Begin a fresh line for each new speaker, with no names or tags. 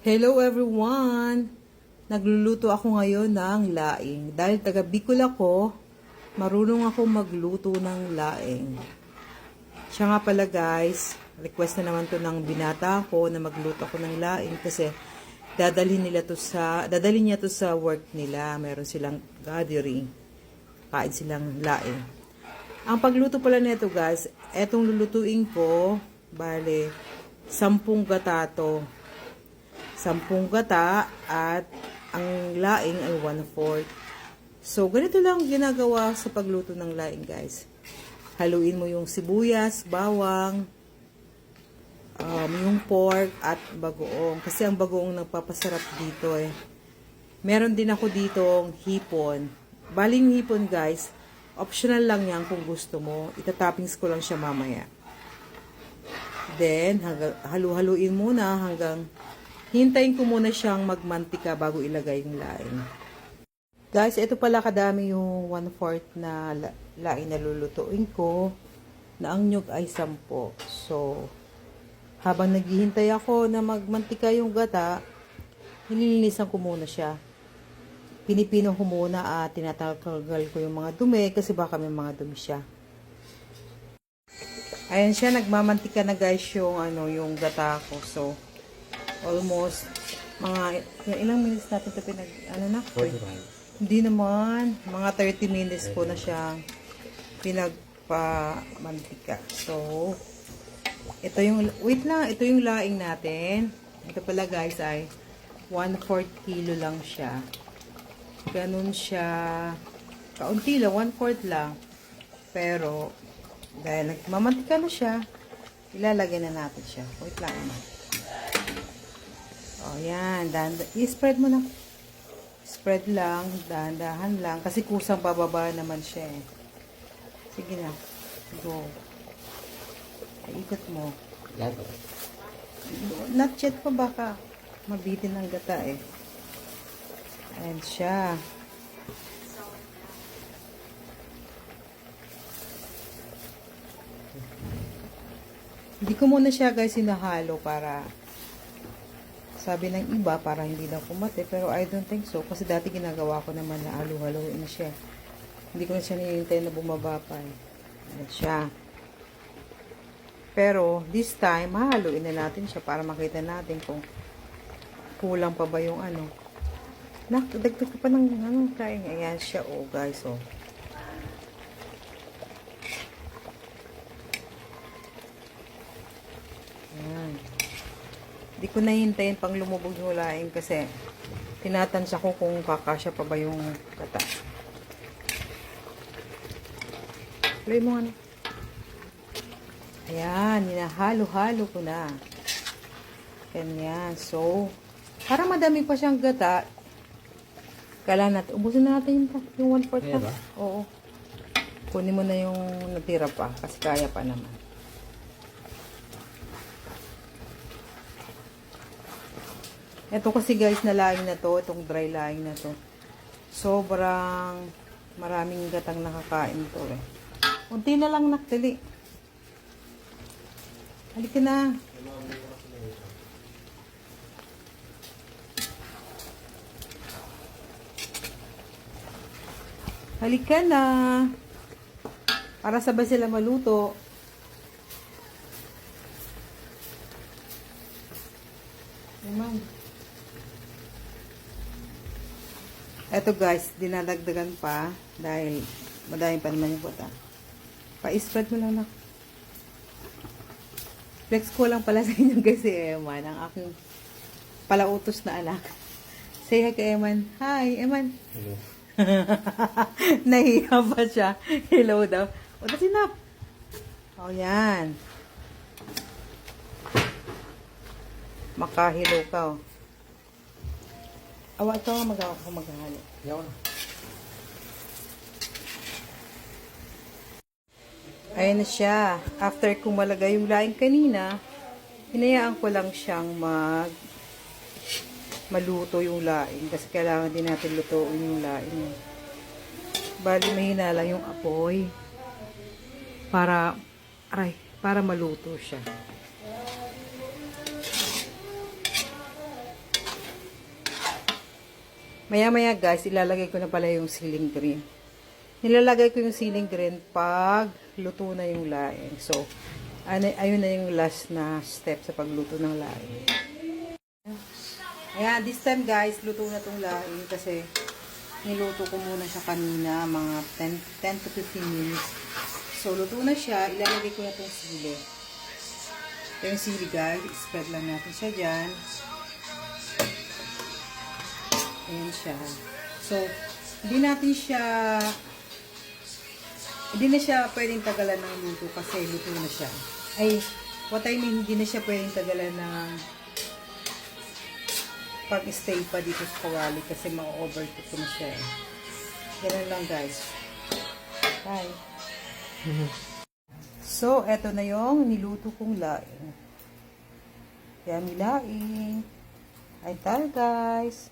Hello everyone! Nagluluto ako ngayon ng laing. Dahil taga Bicol ako, marunong ako magluto ng laing. Siya nga pala guys, request na naman to ng binata ko na magluto ako ng laing kasi dadalhin niya to sa work nila. Meron silang gathering. Kain silang laing. Ang pagluto pala nito guys, etong lulutuin ko, bale, 10 gata to. 10 gata at ang laing ay 1/4. So, ganito lang ginagawa sa pagluto ng laing, guys. Haluin mo yung sibuyas, bawang, yung pork at bagoong. Kasi ang bagoong nagpapasarap dito eh. Meron din ako ditong hipon. Baling hipon, guys. Optional lang yan kung gusto mo. Itatoppings ko lang siya mamaya. Then, halu-haluin muna hanggang hintayin ko muna siyang magmantika bago ilagay yung laing. Guys, ito pala kadami yung 1/4 na laing na lulutuin ko. Na ang nyug ay 10. So, habang naghihintay ako na magmantika yung gata, nililinisan ko muna siya. Pinipino ko muna at tinatanggal ko yung mga dumi kasi baka may mga dumi siya. Ayan siya, nagmamantika na guys yung gata ko. So, almost mga ilang minutes natin ito hindi naman, mga 30 minutes ko na siyang pinagpamantika. So, ito yung, wait lang, ito yung laing natin. Ito pala guys ay 1/4 kilo lang siya. Ganun siya, kaunti lang, 1/4 lang. Pero, dahil nagmamantika na siya, ilalagay na natin siya. Wait lang naman. O, yan. I-spread mo na. Spread lang. Dahan-dahan lang. Kasi kusang bababa naman siya eh. Sige na. Go. Ikot mo. Not yet pa baka mabitin ang gata eh. Ayan siya. Hindi ko muna siya guys hinahalo para sabi ng iba, para hindi na kumate. Pero I don't think so. Kasi dati ginagawa ko naman na halo-haloin siya. Hindi ko na siya nihintay na bumaba pa. Ayan siya. Pero, this time, hahaluin na natin siya para makita natin kung kulang pa ba yung ano. Dagdag ka pa ng kain. Ayan siya, oh guys, oh. Ayan. Hindi ko nahintayin pang lumubog yung laing kasi tinatansya ko kung kakasya pa ba yung gata. Play mo ano. Ayan, hinahalo-halo ko na. Ganyan. So, para madami pa siyang gata, kailangan natin, ubusin natin yung 1/4 pa. Oo. Kunin mo na yung natira pa kasi kaya pa naman. Ito kasi guys na laing na to, itong dry laing na to. Sobrang maraming gatang nakakain to eh. Unti na lang nakdali. Halika na. Halika na. Para sabay sila maluto. Naman. Eto guys, dinadagdagan pa dahil madami pa naman yung gata. Pa-spread mo lang na. Flex ko lang pala sa inyo guys si Eman, ang aking palautos na anak. Say hi kay Eman. Hi, Eman. Hello. Nahiya pa siya. Hello daw. O, that's enough. O, yan. Makahilo ka, o. Awa, ito nga magawa ko maghahalo. Yaw na. Ayan na siya. After kong malagay yung laing kanina, hinayaan ko lang siyang maluto yung laing. Kasi kailangan din natin lutuin yung laing. Bali, mahina lang yung apoy. Para maluto siya. Maya-maya guys, ilalagay ko na pala yung ceiling green. Nilalagay ko yung ceiling green pag luto na yung laing. So, ayun na yung last na step sa pagluto ng laing. Ayan, this time guys, luto na tong laing kasi niluto ko muna siya kanina, mga 10 to 15 minutes. So, luto na siya. Ilalagay ko na tong sili. Ito yung sili guys. Spread lang natin siya dyan. Ayan siya. So, hindi na siya pwedeng tagalan ng luto kasi luto na siya. Ay, what I mean, hindi na siya pwedeng tagalan ng pag-stay pa dito sa kawali kasi ma-overcook na siya. Ganun lang guys. Bye. So, eto na yung niluto kong laing. Yummy laing. Ay, tal guys.